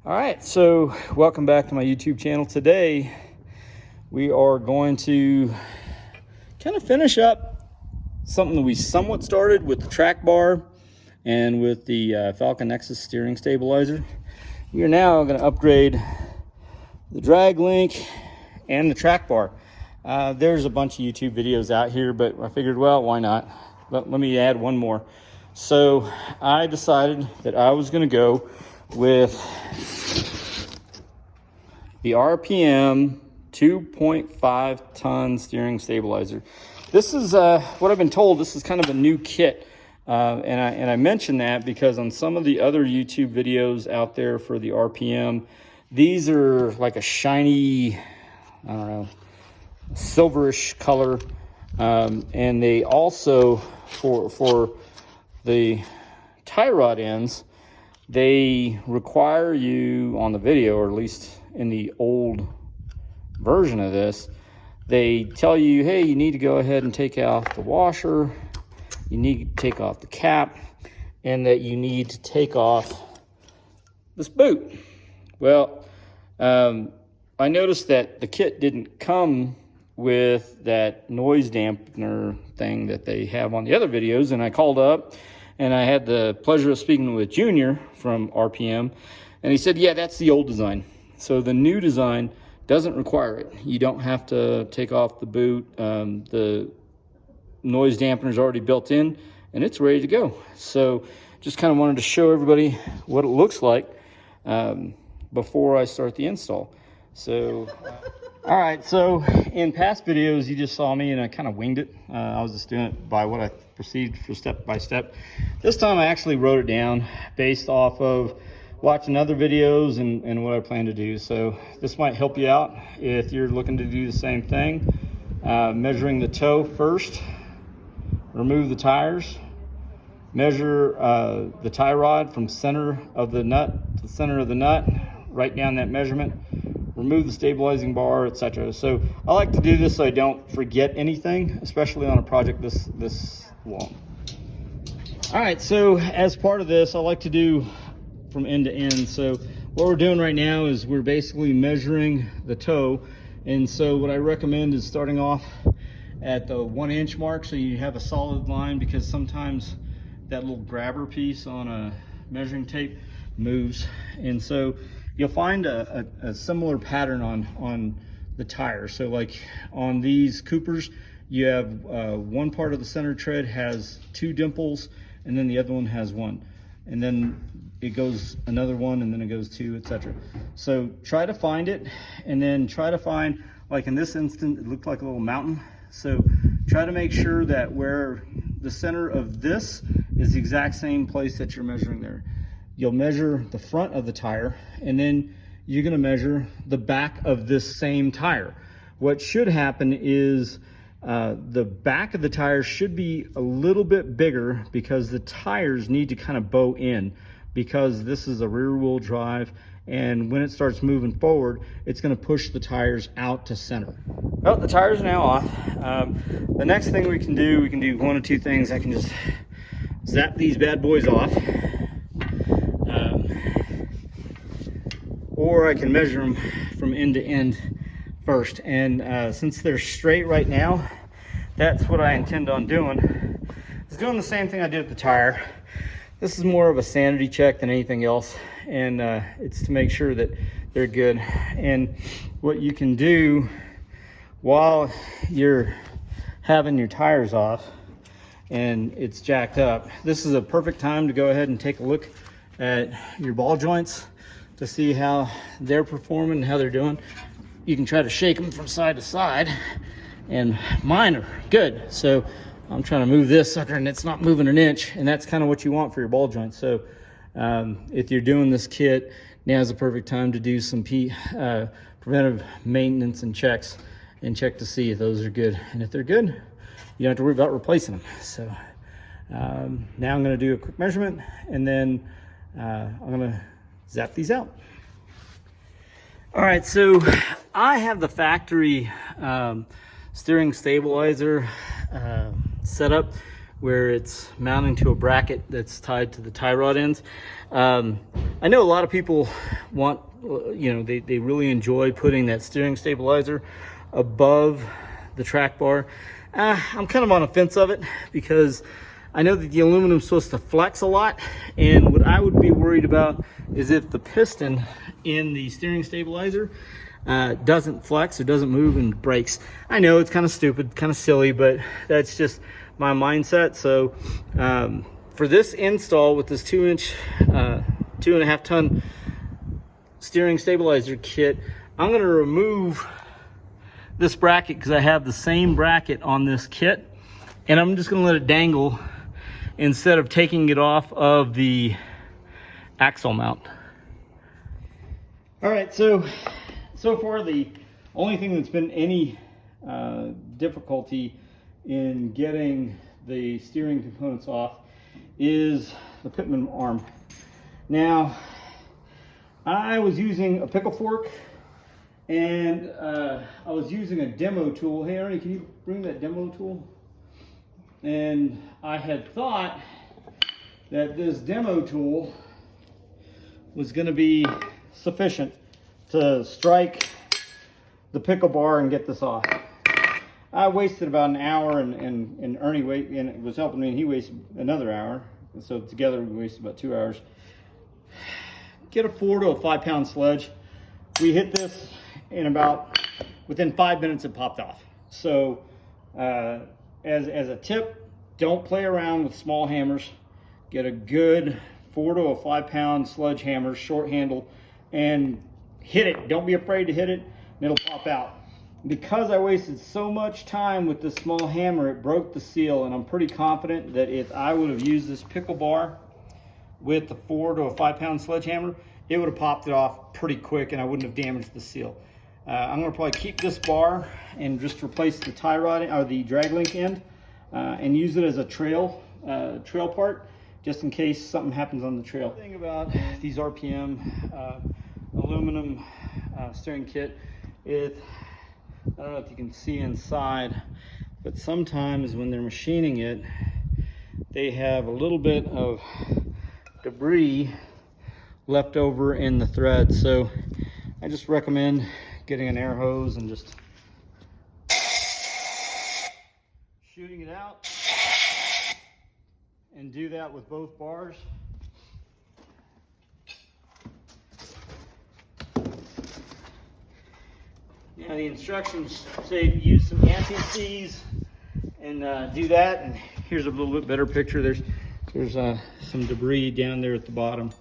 All right, so welcome back to my YouTube channel. Today we are going to kind of finish up something that we somewhat started with the track bar and with the Falcon Nexus steering stabilizer. We are now going to upgrade the drag link and the track bar. There's a bunch of YouTube videos out here, but I figured, well, why not? Let me add one more. So I decided that I was going to go with the RPM 2.5 ton steering stabilizer. This is what I've been told. This is kind of a new kit, and I mention that because on some of the other YouTube videos out there for the RPM, these are like a shiny, I don't know, silverish color, and they also for the tie rod ends, they require you on the video, or at least in the old version of this, they tell you, hey, you need to go ahead and take out the washer, you need to take off the cap, and that you need to take off this boot. Well, I noticed that the kit didn't come with that noise dampener thing that they have on the other videos, and I called up and I had the pleasure of speaking with Junior from RPM, and he said, yeah, that's the old design. So the new design doesn't require it. You don't have to take off the boot. The noise dampener is already built in and it's ready to go. So just kind of wanted to show everybody what it looks like before I start the install. So all right, so in past videos you just saw me and I kind of winged it. I was just doing it by what I perceived for step by step. This time I actually wrote it down based off of watching other videos and what I plan to do. So this might help you out if you're looking to do the same thing. Measuring the toe first, remove the tires, measure the tie rod from center of the nut to center of the nut, write down that measurement, remove the stabilizing bar, etc. So I like to do this so I don't forget anything, especially on a project this long. All right, so as part of this, I like to do from end to end. So what we're doing right now is we're basically measuring the toe. And so what I recommend is starting off at the 1 inch mark so you have a solid line, because sometimes that little grabber piece on a measuring tape moves. And so you'll find a similar pattern on the tire. So like on these Coopers, you have one part of the center tread has 2 dimples and then the other one has 1. And then it goes another 1 and then it goes 2, etc. So try to find it, and then try to find, like in this instant, it looked like a little mountain. So try to make sure that where the center of this is the exact same place that you're measuring there. You'll measure the front of the tire, and then you're going to measure the back of this same tire. What should happen is the back of the tire should be a little bit bigger, because the tires need to kind of bow in, because this is a rear wheel drive, and when it starts moving forward, it's going to push the tires out to center. Well, the tires are now off. The next thing we can do one of two things. I can just zap these bad boys off, or I can measure them from end to end first. And since they're straight right now, that's what I intend on doing. Is doing the same thing I did with the tire. This is more of a sanity check than anything else, and it's to make sure that they're good. And what you can do while you're having your tires off and it's jacked up, this is a perfect time to go ahead and take a look at your ball joints to see how they're performing and how they're doing. You can try to shake them from side to side, and mine are good. So I'm trying to move this sucker and it's not moving an inch, and that's kind of what you want for your ball joints. So if you're doing this kit, now's the perfect time to do some preventive maintenance and checks, and check to see if those are good. And if they're good, you don't have to worry about replacing them. So now I'm going to do a quick measurement, and then I'm going to zap these out. All right, so I have the factory steering stabilizer set up where it's mounting to a bracket that's tied to the tie rod ends. I know a lot of people want, you know, they really enjoy putting that steering stabilizer above the track bar. I'm kind of on a fence of it because I know that the aluminum is supposed to flex a lot, and what I would be worried about is if the piston in the steering stabilizer doesn't flex or doesn't move and breaks. I know it's kind of stupid, kind of silly, but that's just my mindset. So for this install with this 2-inch, 2.5 ton steering stabilizer kit, I'm going to remove this bracket because I have the same bracket on this kit, and I'm just going to let it dangle instead of taking it off of the axle mount. All right, so far the only thing that's been any difficulty in getting the steering components off is the pitman arm. Now, I was using a pickle fork, and I was using a demo tool. Hey, Ernie, can you bring that demo tool? And I had thought that this demo tool was going to be sufficient to strike the pickle bar and get this off. I wasted about an hour, and Ernie was helping me, and he wasted another hour. And so together we wasted about 2 hours. Get a 4 to a 5 pound sledge. We hit this in within 5 minutes it popped off. So as a tip, don't play around with small hammers. Get a good 4 to a 5 pound sledgehammer, short handle, and hit it. Don't be afraid to hit it, and it'll pop out. Because I wasted so much time with this small hammer, it broke the seal, and I'm pretty confident that if I would have used this pickle bar with the 4 to a 5 pound sledgehammer, it would have popped it off pretty quick and I wouldn't have damaged the seal. I'm going to probably keep this bar and just replace the tie rod or the drag link end and use it as a trail part, just in case something happens on the trail. The thing about these RPM aluminum steering kit is, I don't know if you can see inside, but sometimes when they're machining it, they have a little bit of debris left over in the thread. So I just recommend getting an air hose and just shooting it out, and do that with both bars. Now the instructions say to use some anti-seize and do that. And here's a little bit better picture. There's some debris down there at the bottom,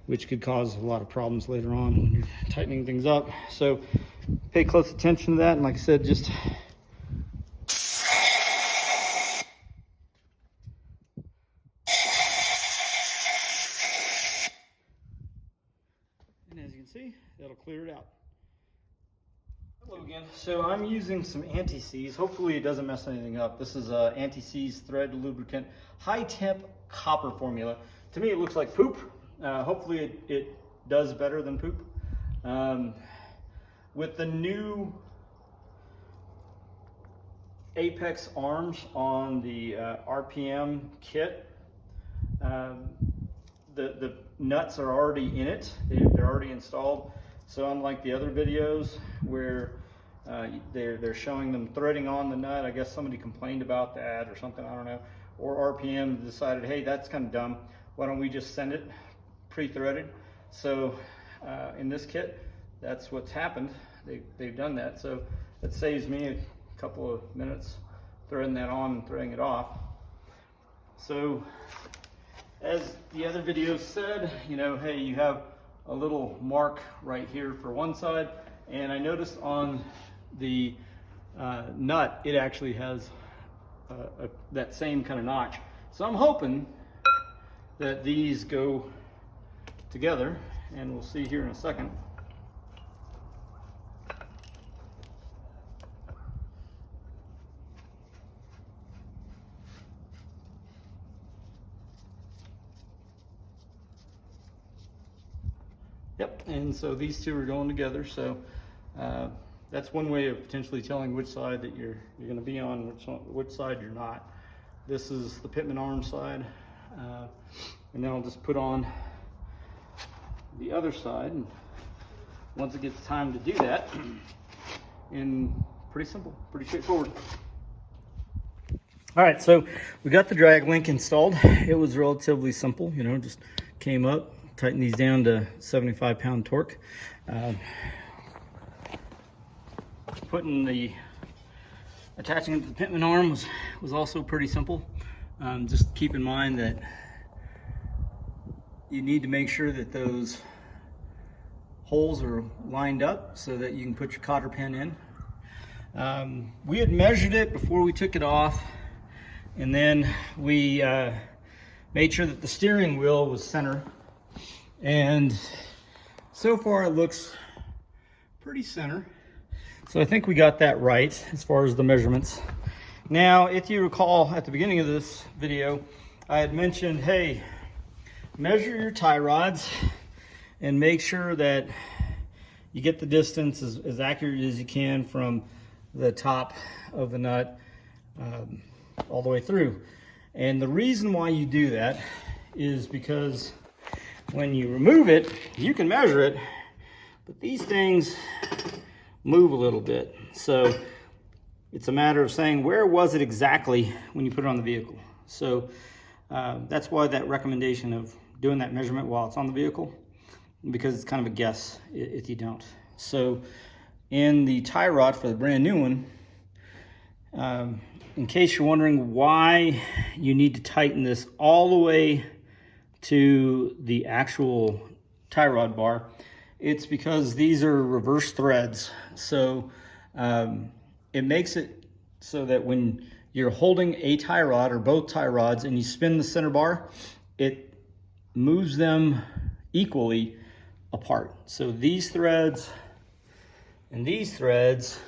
which could cause a lot of problems later on when you're tightening things up. So pay close attention to that. And like I said, just and as you can see, that'll clear it out. Hello again. So I'm using some anti-seize. Hopefully it doesn't mess anything up. This is anti-seize thread lubricant, high temp copper formula. To me it looks like poop. Hopefully it does better than poop. With the new Apex arms on the RPM kit, the nuts are already in it. They're already installed. So unlike the other videos where they're showing them threading on the nut, I guess somebody complained about that or something, I don't know. Or RPM decided, hey, that's kind of dumb. Why don't we just send it pre-threaded? So in this kit, that's what's happened. They've done that. So it saves me a couple of minutes threading that on and threading it off. So as the other videos said, you know, hey, you have a little mark right here for one side, and I noticed on the nut it actually has that same kind of notch. So I'm hoping that these go together, and we'll see here in a second. Yep, and so these two are going together. So that's one way of potentially telling which side that you're going to be on, which side you're not. This is the pitman arm side. And then I'll just put on the other side. And once it gets time to do that, and pretty simple, pretty straightforward. All right, so we got the drag link installed. It was relatively simple, you know, just came up, tighten these down to 75 pound torque. Attaching it to the pitman arm was also pretty simple. Just keep in mind that you need to make sure that those holes are lined up so that you can put your cotter pin in. We had measured it before we took it off, and then we made sure that the steering wheel was center. And so far it looks pretty center. So I think we got that right as far as the measurements. Now, if you recall at the beginning of this video, I had mentioned, hey, measure your tie rods and make sure that you get the distance as accurate as you can from the top of the nut all the way through. And the reason why you do that is because when you remove it, you can measure it, but these things move a little bit. So it's a matter of saying, where was it exactly when you put it on the vehicle? So that's why that recommendation of doing that measurement while it's on the vehicle, because it's kind of a guess if you don't. So in the tie rod for the brand new one, in case you're wondering why you need to tighten this all the way to the actual tie rod bar, it's because these are reverse threads. So it makes it so that when you're holding a tie rod or both tie rods and you spin the center bar, it moves them equally apart. So these threads and these threads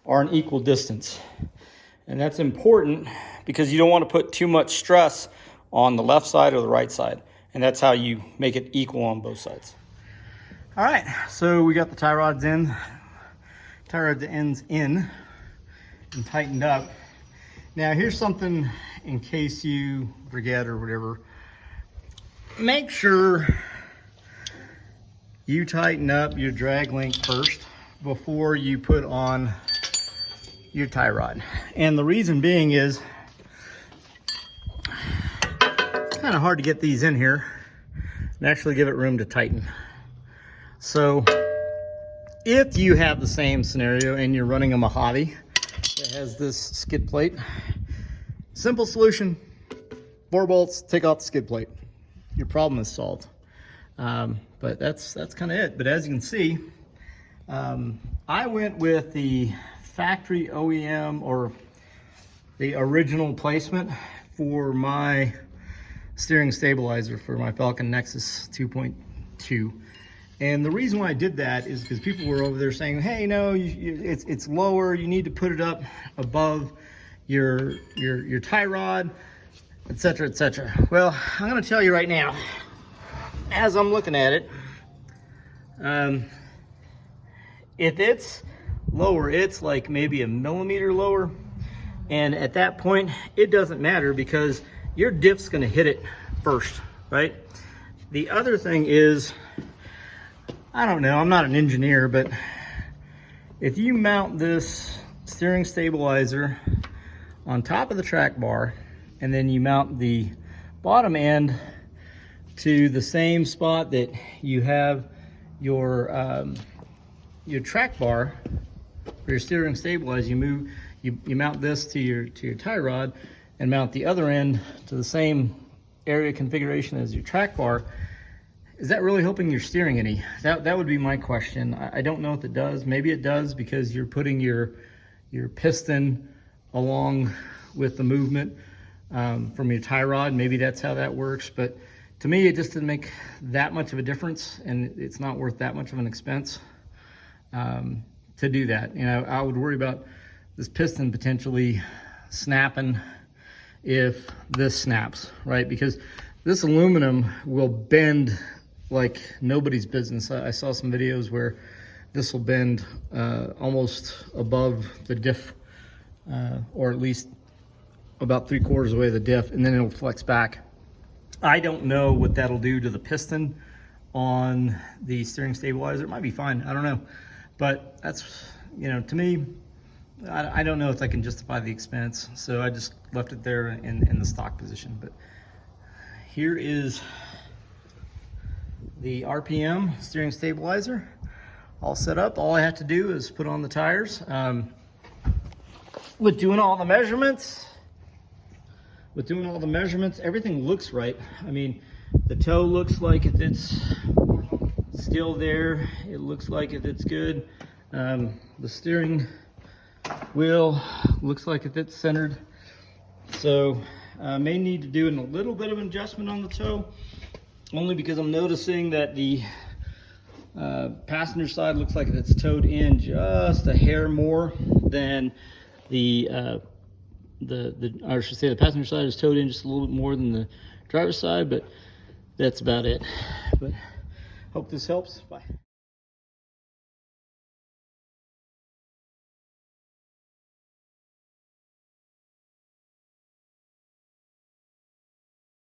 are an equal distance. And that's important because you don't want to put too much stress on the left side or the right side. And that's how you make it equal on both sides. All right, so we got the tie rods in, tie rod ends in and tightened up. Now here's something in case you forget or whatever. Make sure you tighten up your drag link first before you put on your tie rod. And the reason being is it's kind of hard to get these in here and actually give it room to tighten. So if you have the same scenario and you're running a Mojave that has this skid plate, simple solution, 4 bolts, take out the skid plate. Your problem is solved. But that's kind of it. But as you can see, I went with the factory OEM or the original placement for my steering stabilizer for my Falcon Nexus 2.2. And the reason why I did that is because people were over there saying, hey, no, it's lower. You need to put it up above your tie rod, etc., etc. Well, I'm going to tell you right now, as I'm looking at it, if it's lower, it's like maybe a millimeter lower. And at that point, it doesn't matter because your diff's going to hit it first, right? The other thing is, I don't know, I'm not an engineer, but if you mount this steering stabilizer on top of the track bar and then you mount the bottom end to the same spot that you have your track bar for your steering stabilizer, you mount this to your tie rod and mount the other end to the same area configuration as your track bar. Is that really helping your steering any? That would be my question. I don't know if it does. Maybe it does because you're putting your piston along with the movement from your tie rod. Maybe that's how that works. But to me, it just didn't make that much of a difference, and it's not worth that much of an expense to do that. You know, I would worry about this piston potentially snapping if this snaps, right? Because this aluminum will bend like nobody's business. I saw some videos where this will bend almost above the diff, or at least about 3/4 of the way to the diff, and then it'll flex back. I don't know what that'll do to the piston on the steering stabilizer. It might be fine, I don't know. But that's, you know, to me, I don't know if I can justify the expense. So I just left it there in the stock position. But here is the RPM steering stabilizer all set up. All I have to do is put on the tires. With doing all the measurements, everything looks right. I mean, the toe looks like it's still there. It looks like it's good. The steering wheel looks like it's centered. So I may need to do a little bit of an adjustment on the toe, only because I'm noticing that the passenger side looks like it's towed in just a hair more than I should say the passenger side is towed in just a little bit more than the driver's side, but that's about it. But hope this helps. Bye.